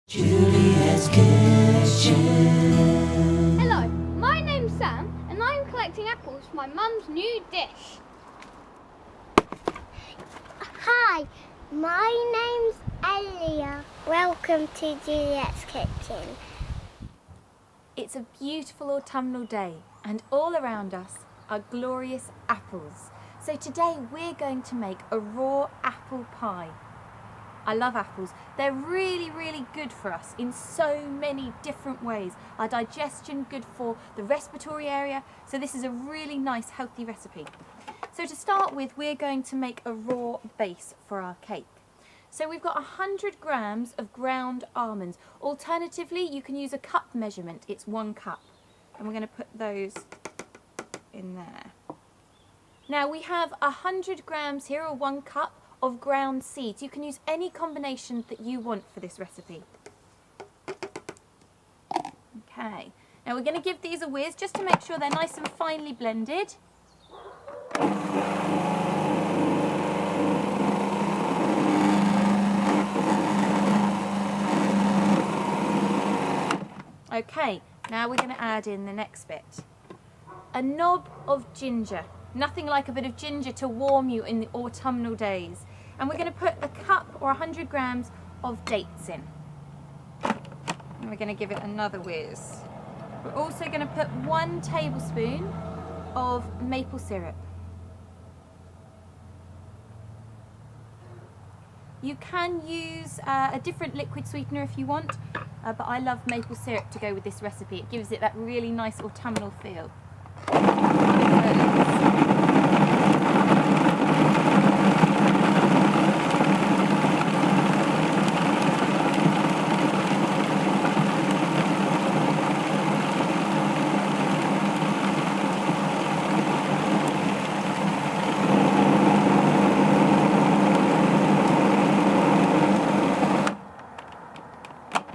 Juliette's kitchen. Hello, my name's Sam and I'm collecting apples for my mum's new dish. Hi, my name's Elia. Welcome to Juliette's kitchen. It's a beautiful autumnal day and all around us are glorious apples. So today we're going to make a raw apple pie. I love apples. They're really, really good for us in so many different ways. Our digestion, good for the respiratory area. So this is a really nice, healthy recipe. So to start with, we're going to make a raw base for our cake. So we've got 100 grams of ground almonds. Alternatively, you can use a cup measurement. It's 1 cup. And we're going to put those in there. Now we have 100 grams here, or 1 cup, of ground seeds. You can use any combination that you want for this recipe. Okay, now we're going to give these a whiz just to make sure they're nice and finely blended. Okay, now we're going to add in the next bit. A knob of ginger. Nothing like a bit of ginger to warm you in the autumnal days. And we're going to put a cup or 100 grams of dates in. And we're going to give it another whiz. We're also going to put 1 tablespoon of maple syrup. You can use a different liquid sweetener if you want, but I love maple syrup to go with this recipe. It gives it that really nice autumnal feel.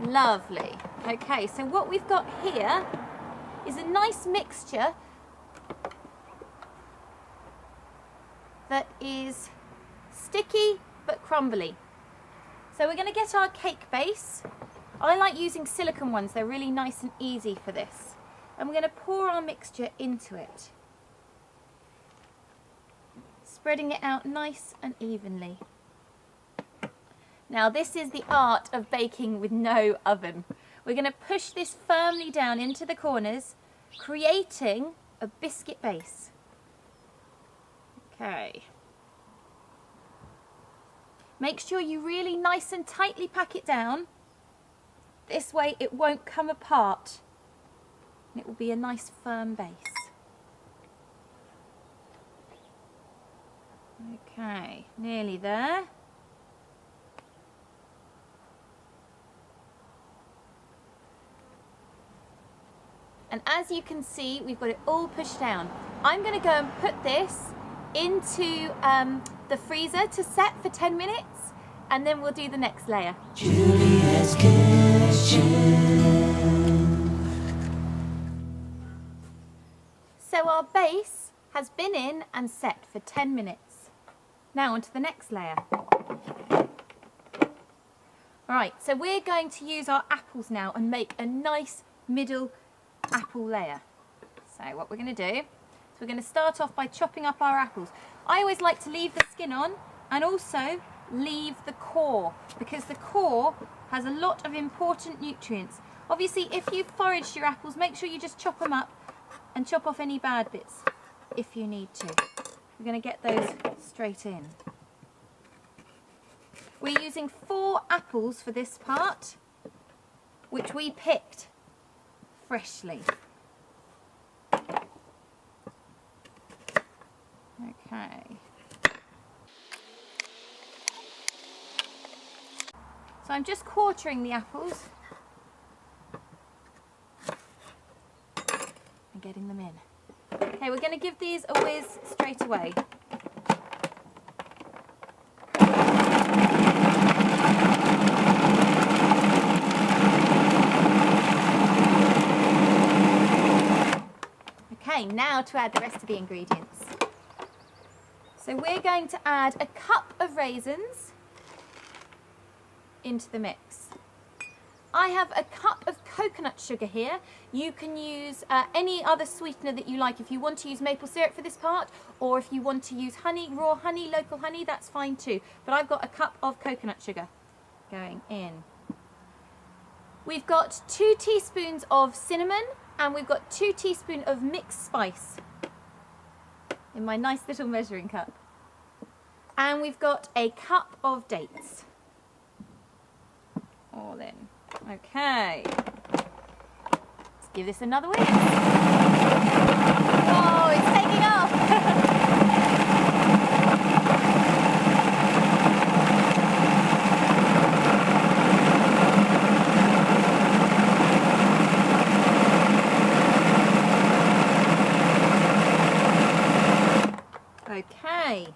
Lovely. Okay, so what we've got here is a nice mixture that is sticky but crumbly. So we're going to get our cake base. I like using silicone ones, they're really nice and easy for this. And we're going to pour our mixture into it, spreading it out nice and evenly. Now this is the art of baking with no oven. We're going to push this firmly down into the corners, creating a biscuit base. Okay. Make sure you really nice and tightly pack it down. This way it won't come apart. And it will be a nice firm base. Okay, nearly there. And as you can see, we've got it all pushed down. I'm going to go and put this into the freezer to set for 10 minutes, and then we'll do the next layer. Juliette's kitchen. So our base has been in and set for 10 minutes. Now on to the next layer. Right, so we're going to use our apples now and make a nice middle apple layer. So what we're going to do is we're going to start off by chopping up our apples. I always like to leave the skin on and also leave the core, because the core has a lot of important nutrients. Obviously, if you've foraged your apples, make sure you just chop them up and chop off any bad bits if you need to. We're going to get those straight in. We're using 4 apples for this part, which we picked freshly. Okay. So I'm just quartering the apples and getting them in. Okay, we're going to give these a whiz straight away. Okay, now to add the rest of the ingredients. So we're going to add a cup of raisins into the mix. I have a cup of coconut sugar here. You can use any other sweetener that you like. If you want to use maple syrup for this part, or if you want to use honey, raw honey, local honey, that's fine too. But I've got a cup of coconut sugar going in. We've got 2 teaspoons of cinnamon, and we've got 2 teaspoons of mixed spice in my nice little measuring cup. And we've got a cup of dates. All in. Okay. Let's give this another whisk. Oh, it's taking off. Okay.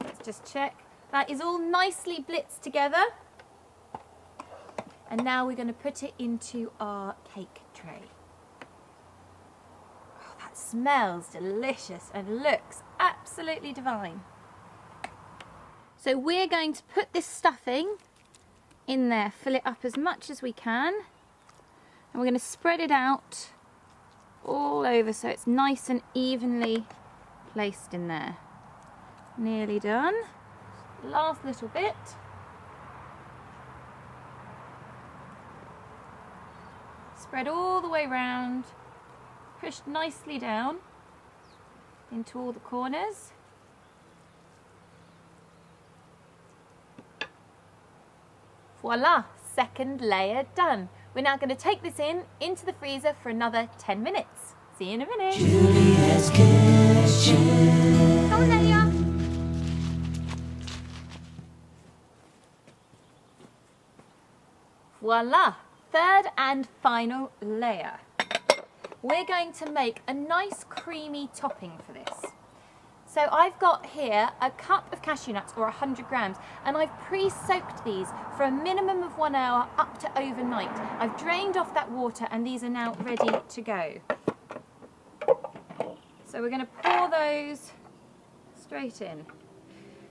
Let's just check. That is all nicely blitzed together. And now we're going to put it into our cake tray. Oh, that smells delicious and looks absolutely divine. So we're going to put this stuffing in there, fill it up as much as we can. And we're going to spread it out all over so it's nice and evenly placed in there. Nearly done. Last little bit. Spread all the way round, pushed nicely down into all the corners. Voila, second layer done. We're now going to take this into the freezer for another 10 minutes. See you in a minute. Juliette's kitchen. Come on, there you are. Voila, third and final layer. We're going to make a nice creamy topping for this. So I've got here a cup of cashew nuts, or 100 grams, and I've pre-soaked these for a minimum of 1 hour up to overnight. I've drained off that water and these are now ready to go. So we're going to pour those straight in.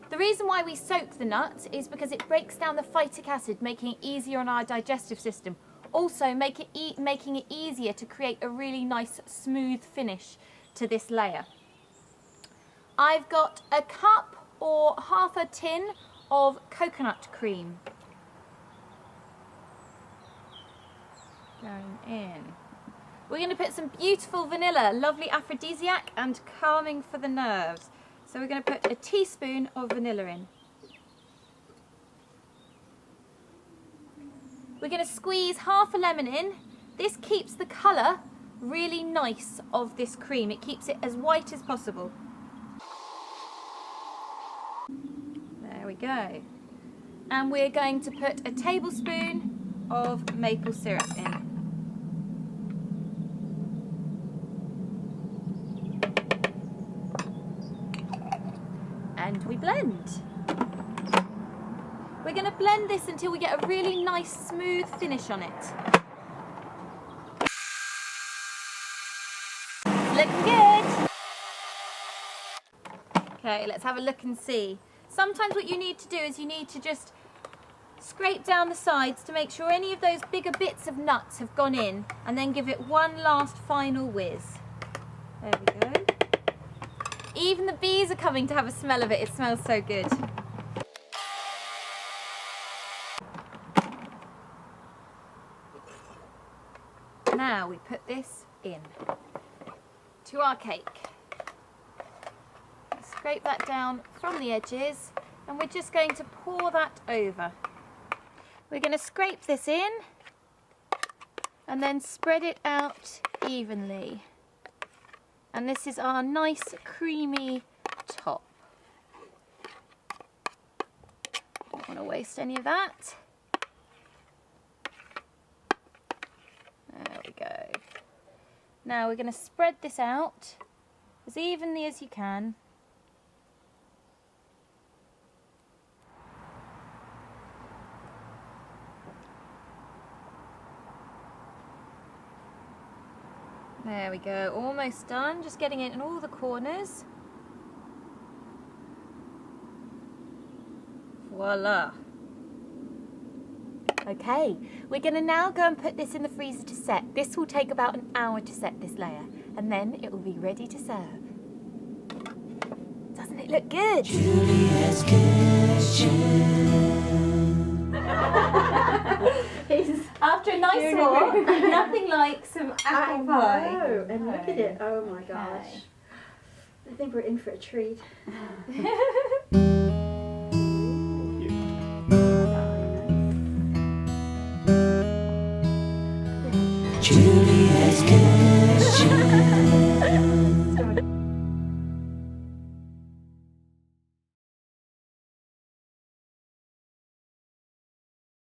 The reason why we soak the nuts is because it breaks down the phytic acid, making it easier on our digestive system. Also making it easier to create a really nice smooth finish to this layer. I've got a cup or half a tin of coconut cream going in. We're going to put some beautiful vanilla, lovely aphrodisiac and calming for the nerves. So we're going to put a teaspoon of vanilla in. We're going to squeeze half a lemon in. This keeps the colour really nice of this cream. It keeps it as white as possible. There we go. And we're going to put a tablespoon of maple syrup in. And we blend. We're going to blend this until we get a really nice smooth finish on it. Looking good. Okay, let's have a look and see. Sometimes what you need to do is you need to just scrape down the sides to make sure any of those bigger bits of nuts have gone in, and then give it one last final whiz. There we go. Even the bees are coming to have a smell of it. It smells so good. Now we put this in to our cake. Scrape that down from the edges, and we're just going to pour that over. We're going to scrape this in and then spread it out evenly. And this is our nice creamy top. Don't want to waste any of that. There we go. Now we're going to spread this out as evenly as you can. There we go, almost done, just getting it in all the corners. Voila. Okay, we're going to now go and put this in the freezer to set. This will take about an hour to set this layer, and then it will be ready to serve. Doesn't it look good? Juliette's kitchen. After a nice walk, nothing like some apple pie. Oh, and look at it. Oh my gosh. I think we're in for a treat. Juliette's kitchen.